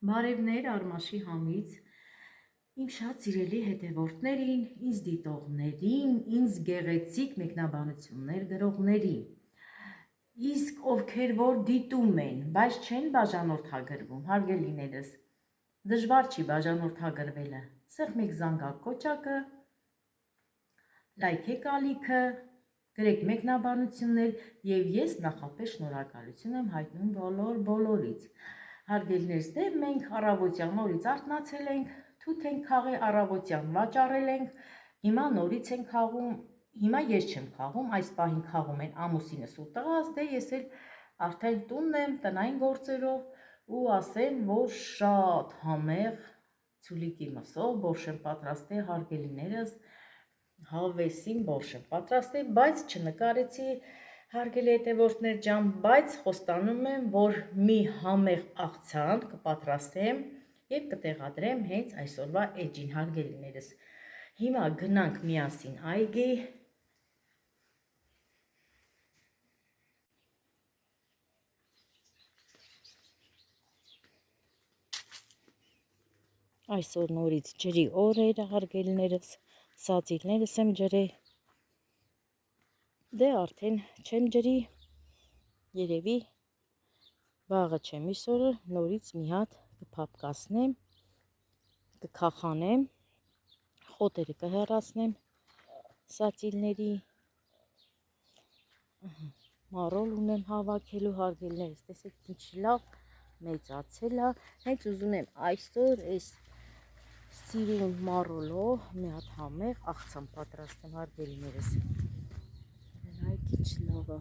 Բարևներ Արմաշի համից, իմ շատ սիրելի հետևորդներին, ինձ դիտողներին, ինձ գեղեցիկ մեկնաբանություններ գրողներին, իսկ ովքեր որ դիտում են, բայց չեն բաժանորդագրվում, հարգելիներս, դժվար չի բաժանորդագրվելը, սեղմեք զանգակ կոճակը, լայքեք ալիքը, գրեք մեկնաբանություններ և ես նախապես շնորհակալություն եմ հայտնում բոլորից։ Հարգելիներս, դե մենք առավոտյան նորից արթնացել ենք, թութ ենք խաղի առավոտյան վաճառել ենք, հիմա նորից ենք խաղում, հիմա ես չեմ խաղում, այս պահին խաղում են ամուսինս ու տղաս, դե ես էլ արդեն տունն եմ տնային գործերով ու ասեմ, որ շատ համեղ ցուլիկի մսով բորշ եմ պատրաստել հարգելիներս, հավեսին բորշ եմ պատրաստել, բայց չնկարեցի հարգելի հետևորդներ ջան, բայց խոստանում եմ, որ մի համեղ աղցան կպատրաստեմ և կտեղադրեմ հենց այսօրվա էջին հարգելիներս։ Հիմա գնանք միասին այգի։ Այսօր նորից ջրի օր էր հարգելիներս, սածիլներս եմ ջրել։ Դե արդեն չեմ ջրի, երևի վաղը չեմ իսօրը նորից մի հատ կփապկասնեմ, կքախանեմ, խոտերը կհեռացնեմ սածիլների, մարոլ ունեմ հավաքելու հարգելիներս, տեսեք ինչ լավ մեծացել է, հենց ուզում եմ այսօր այս սիրուն մարոլով մի հատ համեղ աղցան պատրաստեմ հարգելիներս, նայեք ինչ լավ է։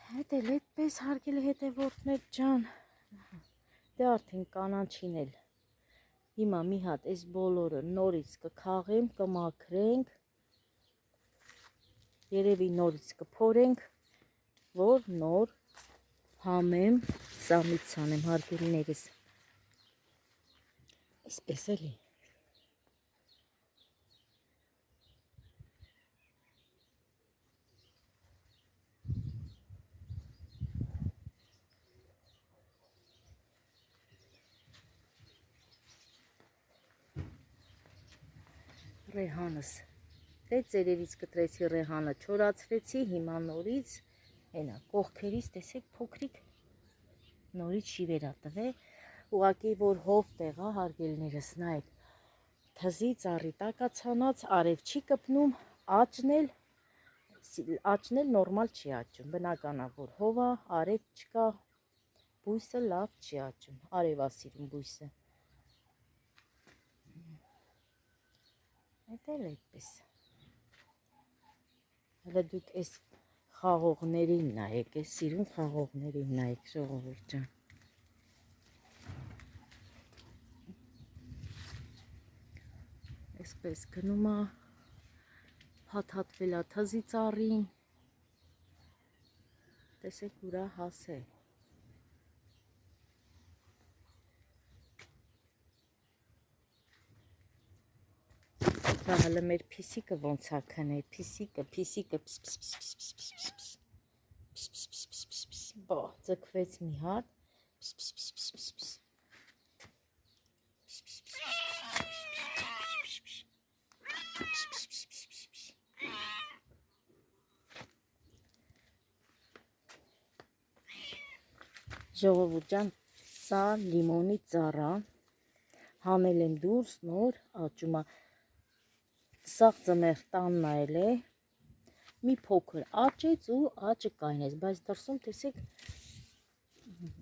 Հետ էլ այդպես հարգելի հետևորդներ ջան, դե արդեն կանաչին էլ հիմա մի հատ այս բոլորը նորից կքաղեմ, կմաքրենք, երևի նորից կփորենք, որ նոր համեմ սամից անեմ հարգելիներս, այսպես էլի։ Ռեհանս, դե ծերերից կտրեցի ռեհանը, չորացրեցի, հիմա նորից, հենա կողքերից, տեսեք փոքրիկ, նորից շիվերա տվել, ուղղակի որ հով տեղա հարգելիներս, նայեք, թզի ծառի տակացանած, արև չի կպնում, աճն էլ նորմալ չի աճում, բնականա որ հովա, արև չկա, բույսը լավ չի աճում, արև է սիրում բույսը։ Այդ էլ այդպես, հələ դուք այս խաղողներին նայեք, այս սիրուն խաղողներին նայեք ժողովուրդ ջան։ Այսպես գնում է, փաթաթվել է թզի ծառին, տեսեք ուրա հասե։ Դա հələ մեր փիսիկը ոնց է քնե, փիսիկը, բա, ձգվեց մի հատ, ժողովուրդ ջան, սա լիմոնի ծառա, հանել եմ դուրս, նոր աճում է, սաղ ձմեռ տանն այլ է, մի փոքր աճեց ու աճը կայնեց, բայց դրսում տեսեք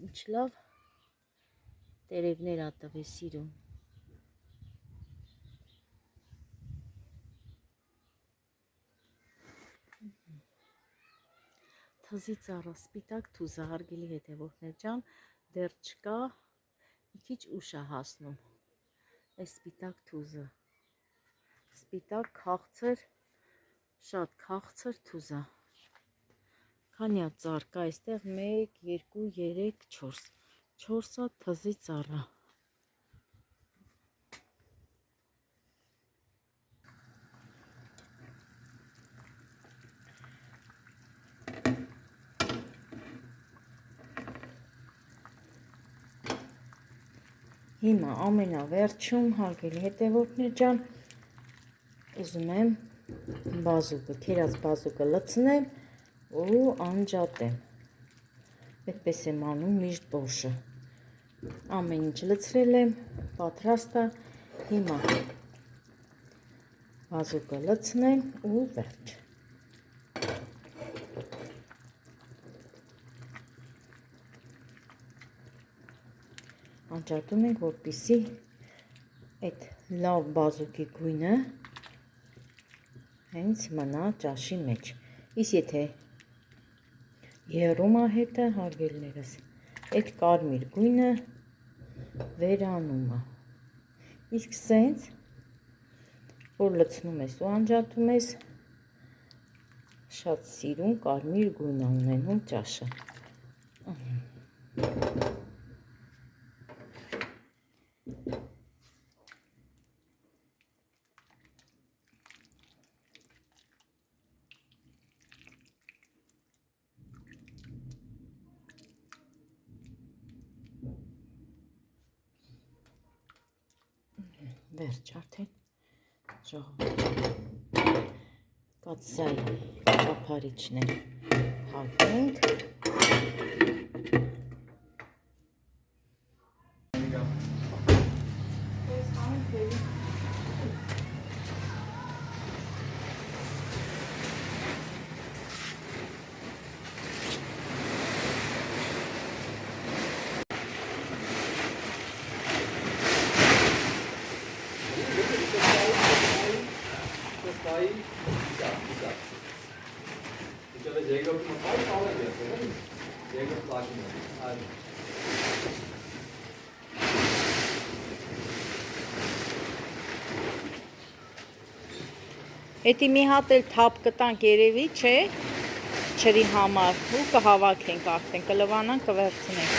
ինչ լավ տերևներ ա տվել սիրուն։ Թզի ծառա, սպիտակ թուզը հարգելի հետևորդներ ջան, դեռ չկա, մի քիչ ուշ է հասնում այս սպիտակ թուզը, սպիտակ քաղցր, շատ քաղցր թուզ է, քանի է ծառ կա այստեղ, 1, 2, 3, 4 է թզի ծառա, Հիմա ամենավերջում հարգելի հետևորդներ ջան, ուզում եմ բազուկը, քերած բազուկը լցնեմ ու անջատեմ։ Այդպես եմ անում միշտ բոշը։ Ամեն ինչ լցրել եմ, պատրաստ է։ Հիմա բազուկը լցնեմ ու վերջ։ Անջատում ենք, որպեսզի այդ լավ բազուկի գույնը հենց մնա ճաշի մեջ։ Իսկ եթե եռում է հետը, հարգելիներս, այդ կարմիր գույնը վերանում է։ Իսկ սենց, որ լցնում ես ու անջատում ես, շատ սիրուն կարմիր գույն է ունենում ճաշը։ Վերջ արդեն ժողովուրդ, կաթսայի կափարիչներ հագենք։ Էդի մի հատ էլ թափ կտանք երևի, չէ, չրի համար ու կհավաքենք արդեն, կլվանանք, կվերցնենք։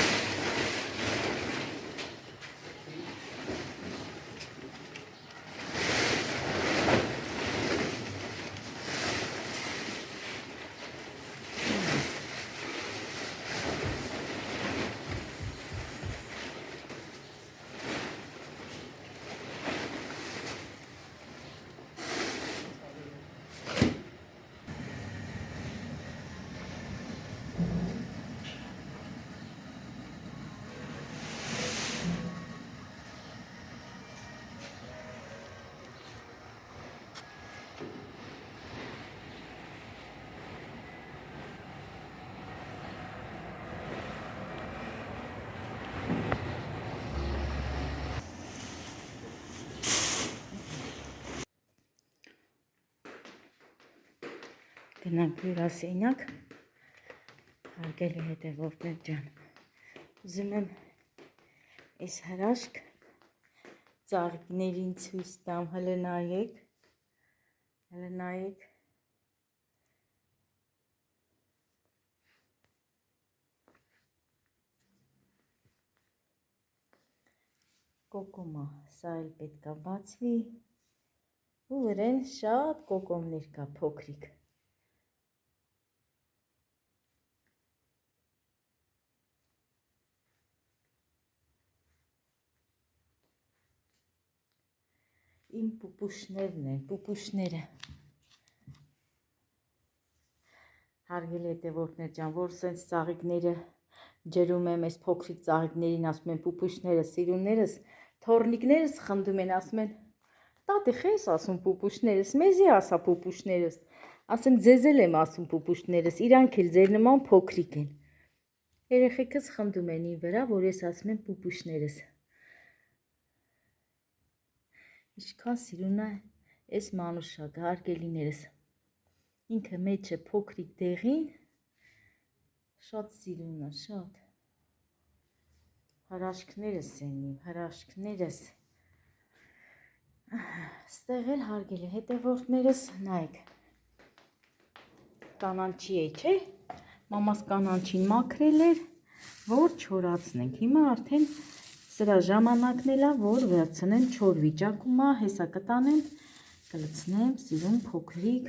Գնանք հյուրասենյակ, հարգելի հետևորդներ ջան, ուզում եմ այս հրաշք ծաղիկներին ցույց տամ, հələ նայեք, կոկոմա, սա էլ պետք է բացվի ու վրան շատ կոկոմներ կա փոքրիկ։ Իմ պուպուշներն են, պուպուշները։ Հարգելի հետևորդներ ջան, որ սենց ծաղիկները ջրում եմ, այս փոքրիկ ծաղիկներին ասում են պուպուշներս, սիրուններս, թորնիկներս խնդում են, ասում են, տատի խես ասում պուպուշներս, մեզի ասա պուպուշներս, ասեմ ձեզ էլ եմ ասում պուպուշներս, իրանք էլ ձեր նման փոքրիկ են։ Երեխեքս խնդում են իմ վրա, որ ես ասում եմ պուպուշներս։ Ինչքան սիրուն է այս մանուշակը, հարգելիներս, ինքը մեջը փոքրիկ դեղին, շատ սիրուն է, շատ, հրաշքներս են իմ, հրաշքներս, ստեղ էլ հարգելի հետևորդներս, նայեք, կանանչի է, չէ, մամաս կանանչին մաքրել էր, որ չորացնենք, հիմա արդեն սրա ժամանակն էլա, որ վերցնեմ չոր վիճակում է, հեսա կտանեմ, կլցնեմ սիրուն փոքրիկ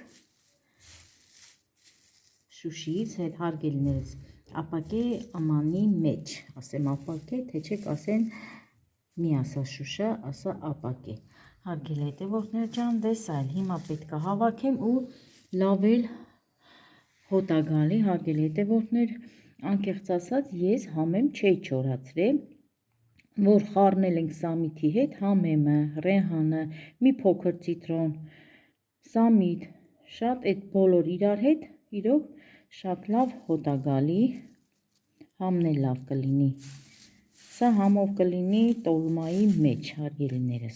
շուշիից հետ հարգելիներս, ապակե ամանի մեջ, ասեմ ապակե, թե չեք ասեն մի ասա շուշա, ասա ապակե։ Հարգելի հետևորդներ ջան, դες այլ հիմա պետք է հավաքեմ ու լավ էլ հոտագալի, հարգելի հետևորդներ, անկեղծ ասած ես համեմ չէի չորացրել, որ խառնել ենք սամիթի հետ, համեմը, ռեհանը, մի փոքր ցիտրոն, սամիթ, շատ այդ բոլոր իրար հետ իրոք շատ լավ հոտագալի, համն էլ լավ կլինի։ Սա համով կլինի տոլմայի մեջ, հարգելիներս։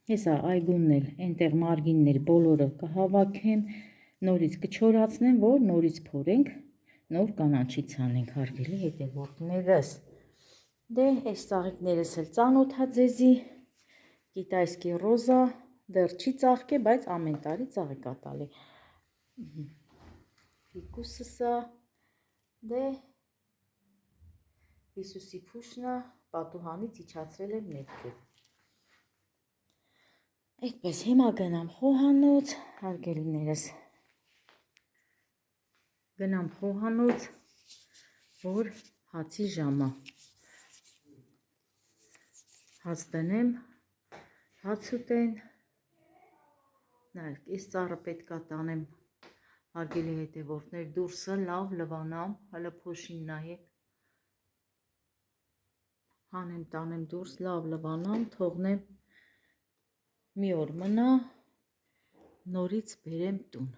Հեսա այգունն էլ, այնտեղ մարգինն էլ բոլորը կհավաքեմ, նորից կչորացնեմ, որ նորից փորենք, նոր կանաչից անենք, հարգելի հետևորդներս։ Դե այս ծաղիկներս էլ ծանոթա ձեզի, կիտայսկի ռոզա, դեռ չի ծաղկե, բայց ամեն տարի ծաղիկ ա տալի։ Ֆիկուսսա, դե Հիսուսի փուշնա պատուհանից իջացրել եմ ներքև։ Այդպես հիմա գնամ խոհանոց, հարգելիներս, գնամ խոհանոց, որ հացի ժամա, հաց տնեմ, հաց ուտեն, նայեք, այս ծառը պետք է տանեմ, հարգելի հետևորդներ, դուրսը լավ լվանամ, հələ փոշին նայեք, հանեմ տանեմ դուրս, լավ լվանամ, թողնեմ մի օր մնա, նորից բերեմ տուն։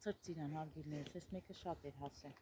բարձր ծիրան հարգելներս, ես մեկը շատ էր հասել։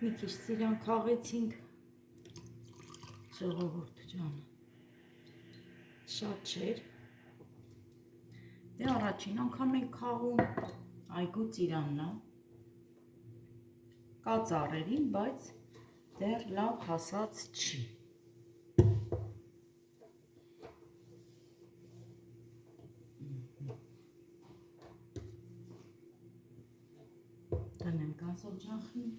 Մի քիչ ծիրան քաղեցինք, ժողովուրդ ջան, շատ չէր, դե առաջին անգամ ենք քաղում, այգու ծիրանն է, կա ծառերին, բայց դեռ լավ հասած չի։ Տնեմ կասով ջախին։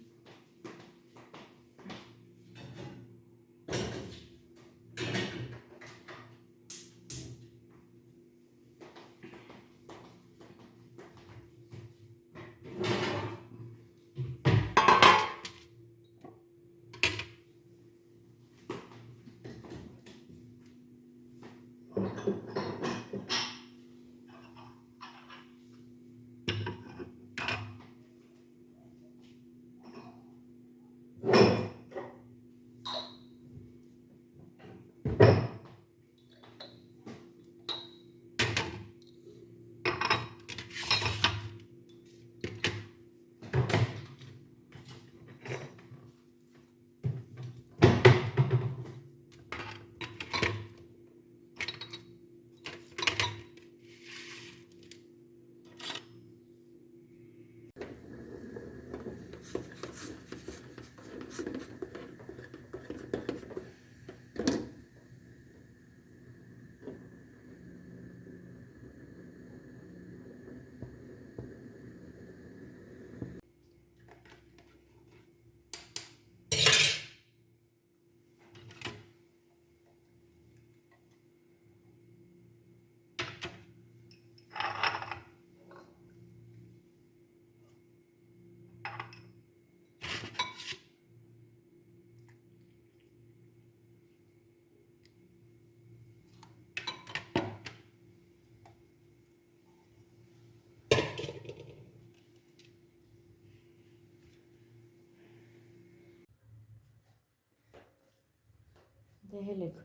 Դե հելեք,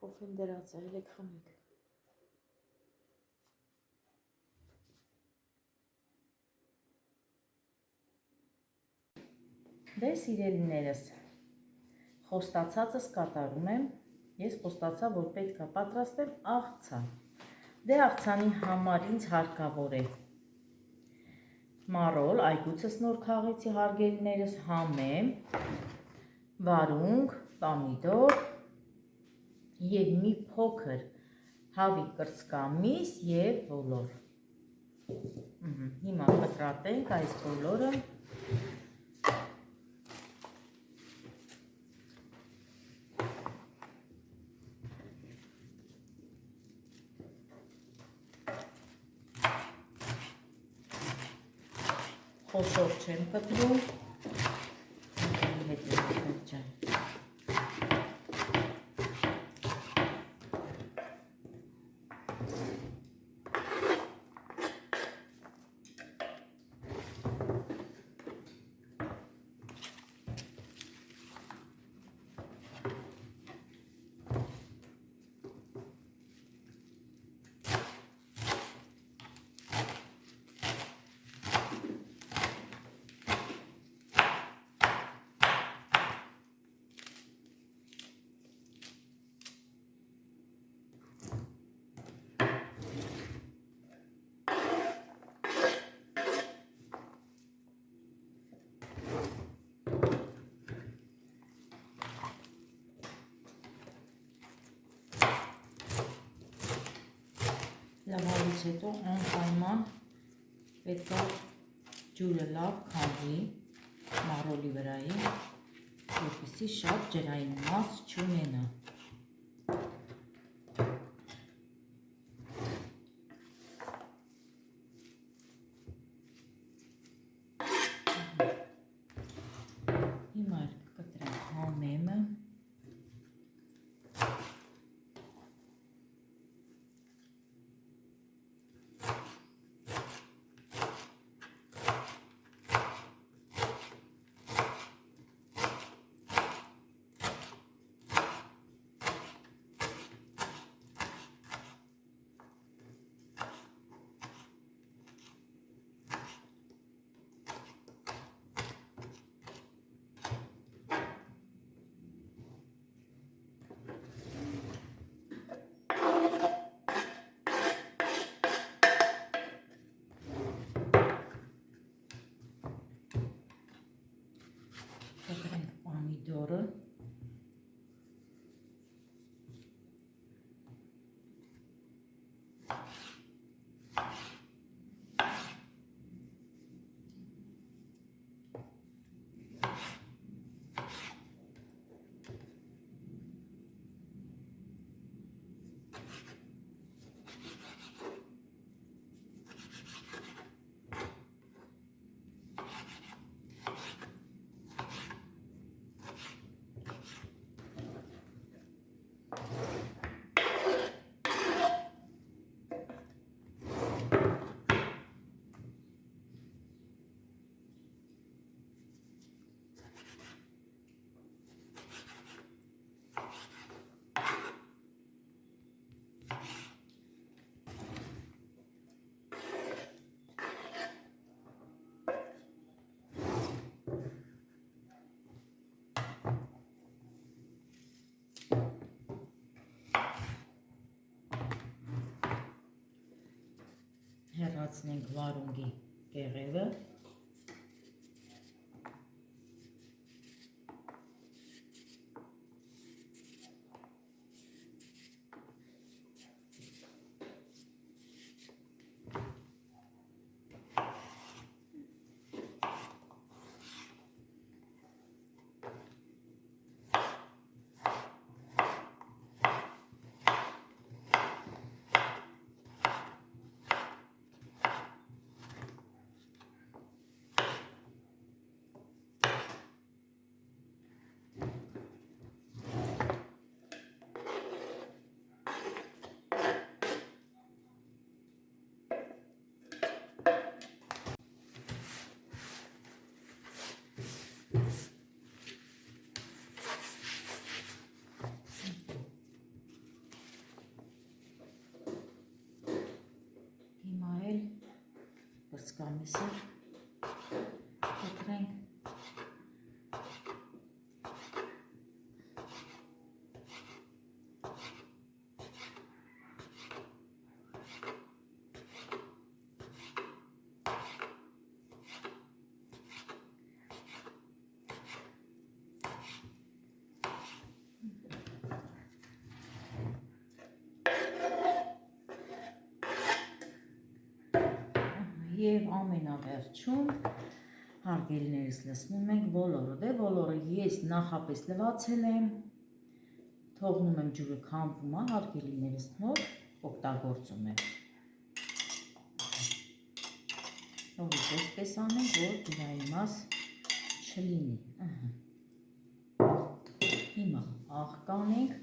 կոֆեն դրած է, հելեք խմեք։ Դե սիրելիներս, խոստացածս կատարում եմ, ես խոստացա, որ պետք է պատրաստեմ աղցան։ Դե աղցանի համար ինձ հարկավոր է մարոլ, այգուցս նոր քաղեցի հարգելիներս, համեմ, վարունգ, պամիդոր և մի փոքր հավի կրծքամիս և ոլոր։ Հիմա կտրատենք այս բոլորը։ Խոշոր չեմ կտրում։ Դրանից հետո անպայման պետք է ջուրը լավ քանդվի մարոլի վրայի, որպեսզի շատ ջրային մաս չունենա։ Հիմա կտրենք համեմը։ Կտրենք պամիդորը։ Հեռացնենք վարունգի կեղևը։ Կամիսը կտրենք։ Եվ ամենավերջում հարգելիներս լսնում ենք ոլորը, դե ոլորը ես նախապես լվացել եմ, թողնում եմ ջուրը քամվում, հարգելիներս նոր օգտագործում եմ։ Նորից այսպես անենք, որ դրային մաս չլինի։ Հիմա աղ կանենք։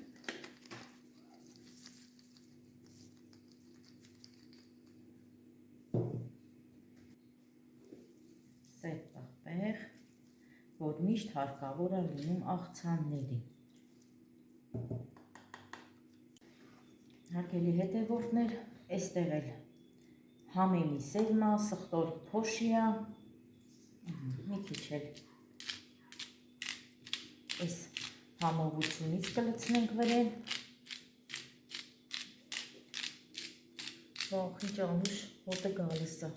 Սետ պղպեղ, որ միշտ հարկավոր է լինում աղցանների։ Հարգելի հետևորդներ, այստեղ էլ համեմի սերմա, սխտոր փոշիա, մի քիչ էլ այս համովությունից կլցնենք վրեն։ Ինչ անուշ հոտը գալիս է,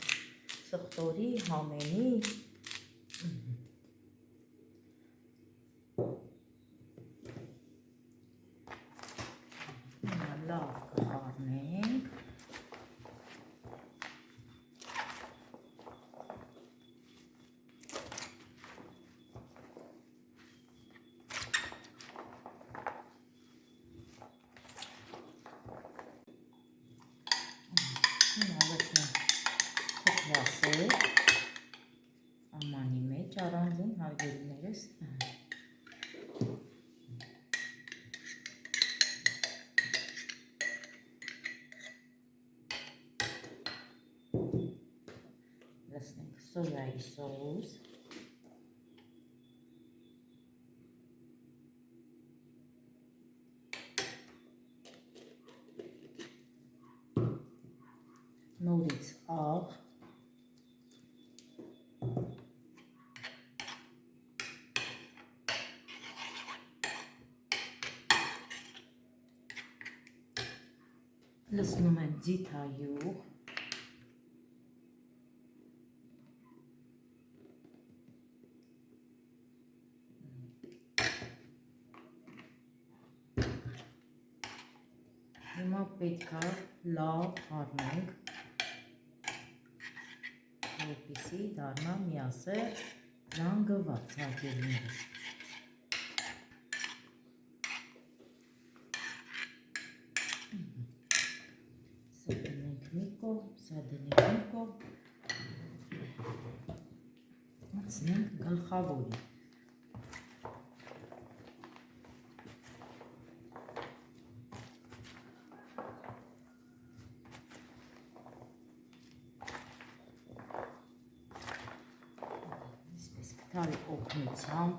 սխտորի, համեմի, լավ կխառնենք, մեջ առանձին հարգելիներս։ Լցնենք սոյայի սոուս։ Նորից աղ, լցնում եմ ձիթայուղ, հիմա պետք է լավ խառնենք, որպեսզի դառնա միասեռ զանգված հարգելիներս։ Սա դնենք մի կողմ, սա դնենք մի կողմ, մտցնենք գլխավորի։ Քթարի օգնությամբ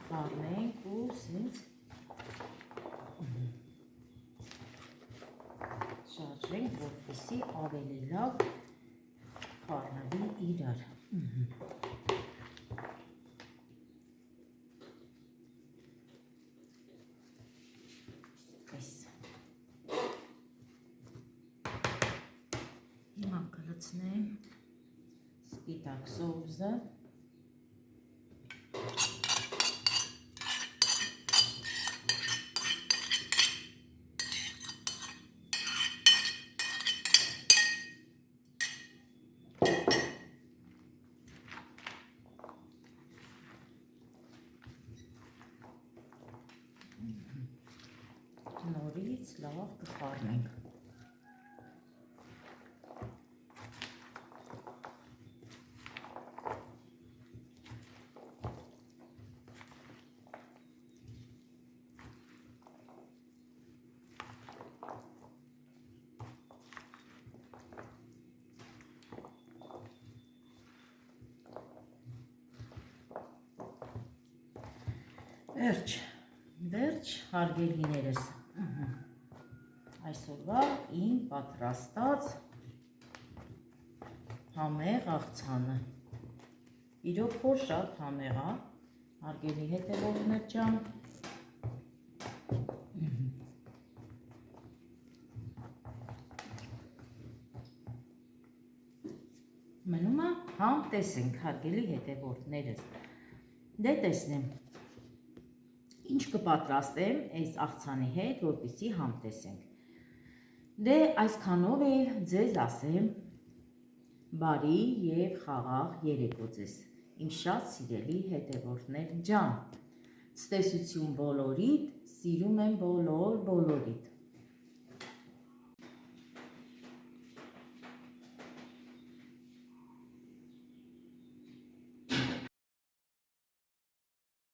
խառնենք ու սենց շարժենք, որպեսզի ավելի լավ խառնվի իրար։ Հիմա կլցնեմ սպիտակ սոուսը։ Նորից լավ կխառնենք։ Վերջ հարգելիներս, այսօրվա իմ պատրաստած համեղ աղցանը, իրոք որ շատ համեղ է, հարգելի հետևողներ ջան, մնում է համ տեսենք հարգելի հետևորդներս, դե տեսնեմ, ինչ կպատրաստեմ այս աղցանի հետ, որպեսզի համ տեսենք։ Դե այսքանով էլ ձեզ ասեմ բարի և խաղաղ երեկո ձեզ, իմ շատ սիրելի հետևորդներ ջան, ցտեսություն բոլորիդ, սիրում եմ բոլորիդ։